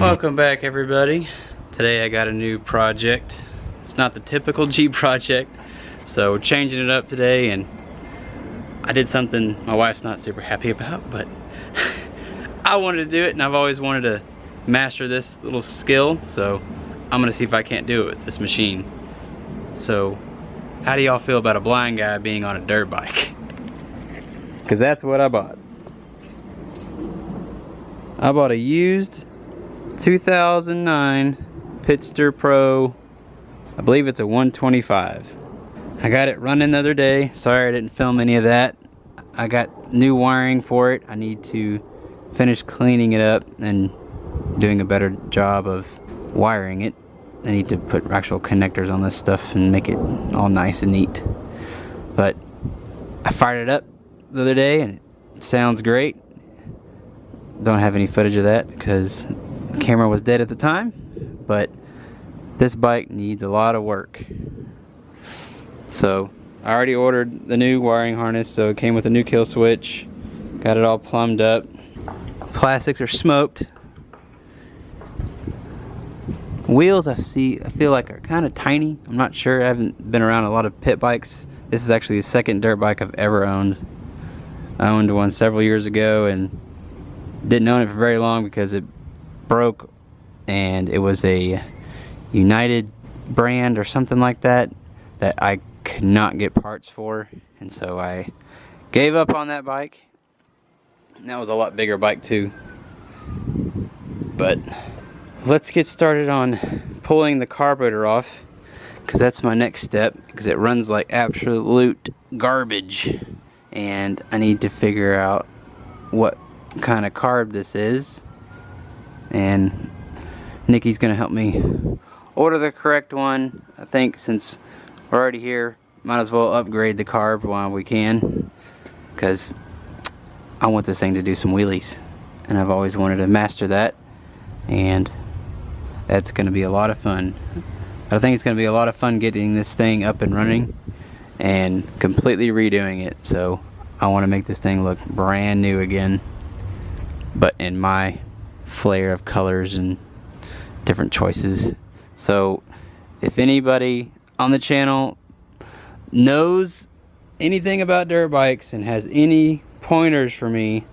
Welcome back, everybody. Today I got a new project. It's not the typical Jeep project, so we're changing it up today, and I did something my wife's not super happy about, but I wanted to do it, and I've always wanted to master this little skill, so I'm gonna see if I can't do it with this machine. So how do y'all feel about a blind guy being on a dirt bike? Because that's what I bought. I bought a used 2009 Pitster Pro. I believe it's a 125. I got it running the other day. Sorry I didn't film any of that. I got new wiring for it. I need to finish cleaning it up and doing a better job of wiring it. I need to put actual connectors on this stuff and make it all nice and neat. But I fired it up the other day and it sounds great. Don't have any footage of that because the camera was dead at the time, but this bike needs a lot of work. So I already ordered the new wiring harness, so it came with a new kill switch. Got it all plumbed up. Plastics are smoked. Wheels I feel like are kind of tiny. I'm not sure. I haven't been around a lot of pit bikes. This is actually the second dirt bike I've ever owned. I owned one several years ago and didn't own it for very long because it broke, and it was a United brand or something like that I could not get parts for, and so I gave up on that bike. And that was a lot bigger bike too. But let's get started on pulling the carburetor off, because that's my next step, because it runs like absolute garbage and I need to figure out what kind of carb this is, and Nikki's gonna help me order the correct one. I think since we're already here, might as well upgrade the carb while we can, because I want this thing to do some wheelies, and I've always wanted to master that, and that's gonna be a lot of fun. I think it's gonna be a lot of fun getting this thing up and running and completely redoing it. So I want to make this thing look brand new again, but in my flair of colors and different choices. So if anybody on the channel knows anything about dirt bikes and has any pointers for me,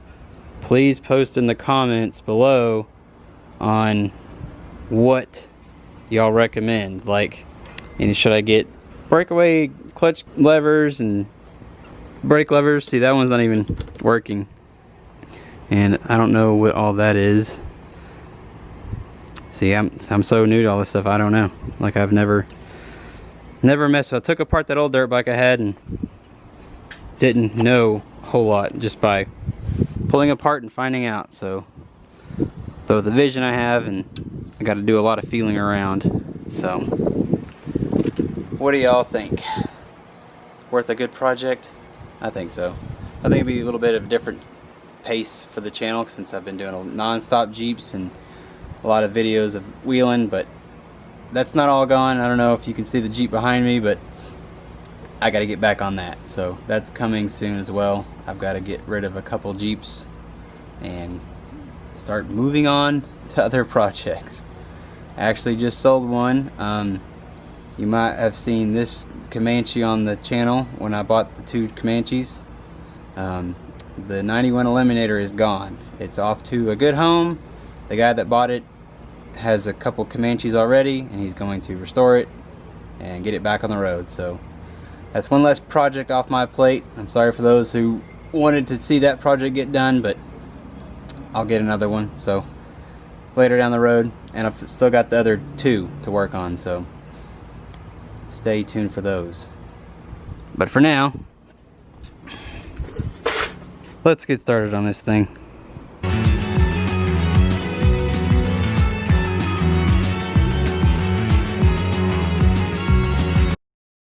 please post in the comments below on what y'all recommend. Like, should I get breakaway clutch levers and brake levers? See, that one's not even working, and I don't know what all that is. See, I'm so new to all this stuff. I don't know. Like, I've never messed with. I took apart that old dirt bike I had and didn't know a whole lot just by pulling apart and finding out. So, but with the vision I have, and I got to do a lot of feeling around. So, what do y'all think? Worth a good project? I think so. I think it'd be a little bit of a different pace for the channel since I've been doing non-stop Jeeps and a lot of videos of wheeling, but that's not all gone. I don't know if you can see the Jeep behind me, but I got to get back on that. So that's coming soon as well. I've got to get rid of a couple Jeeps and start moving on to other projects. I actually just sold one. You might have seen this Comanche on the channel when I bought the two Comanches. The 91 Eliminator is gone. It's off to a good home. The guy that bought it has a couple Comanches already, and he's going to restore it and get it back on the road. So that's one less project off my plate. I'm sorry for those who wanted to see that project get done, but I'll get another one so later down the road, and I've still got the other two to work on, so stay tuned for those. But for now, let's get started on this thing.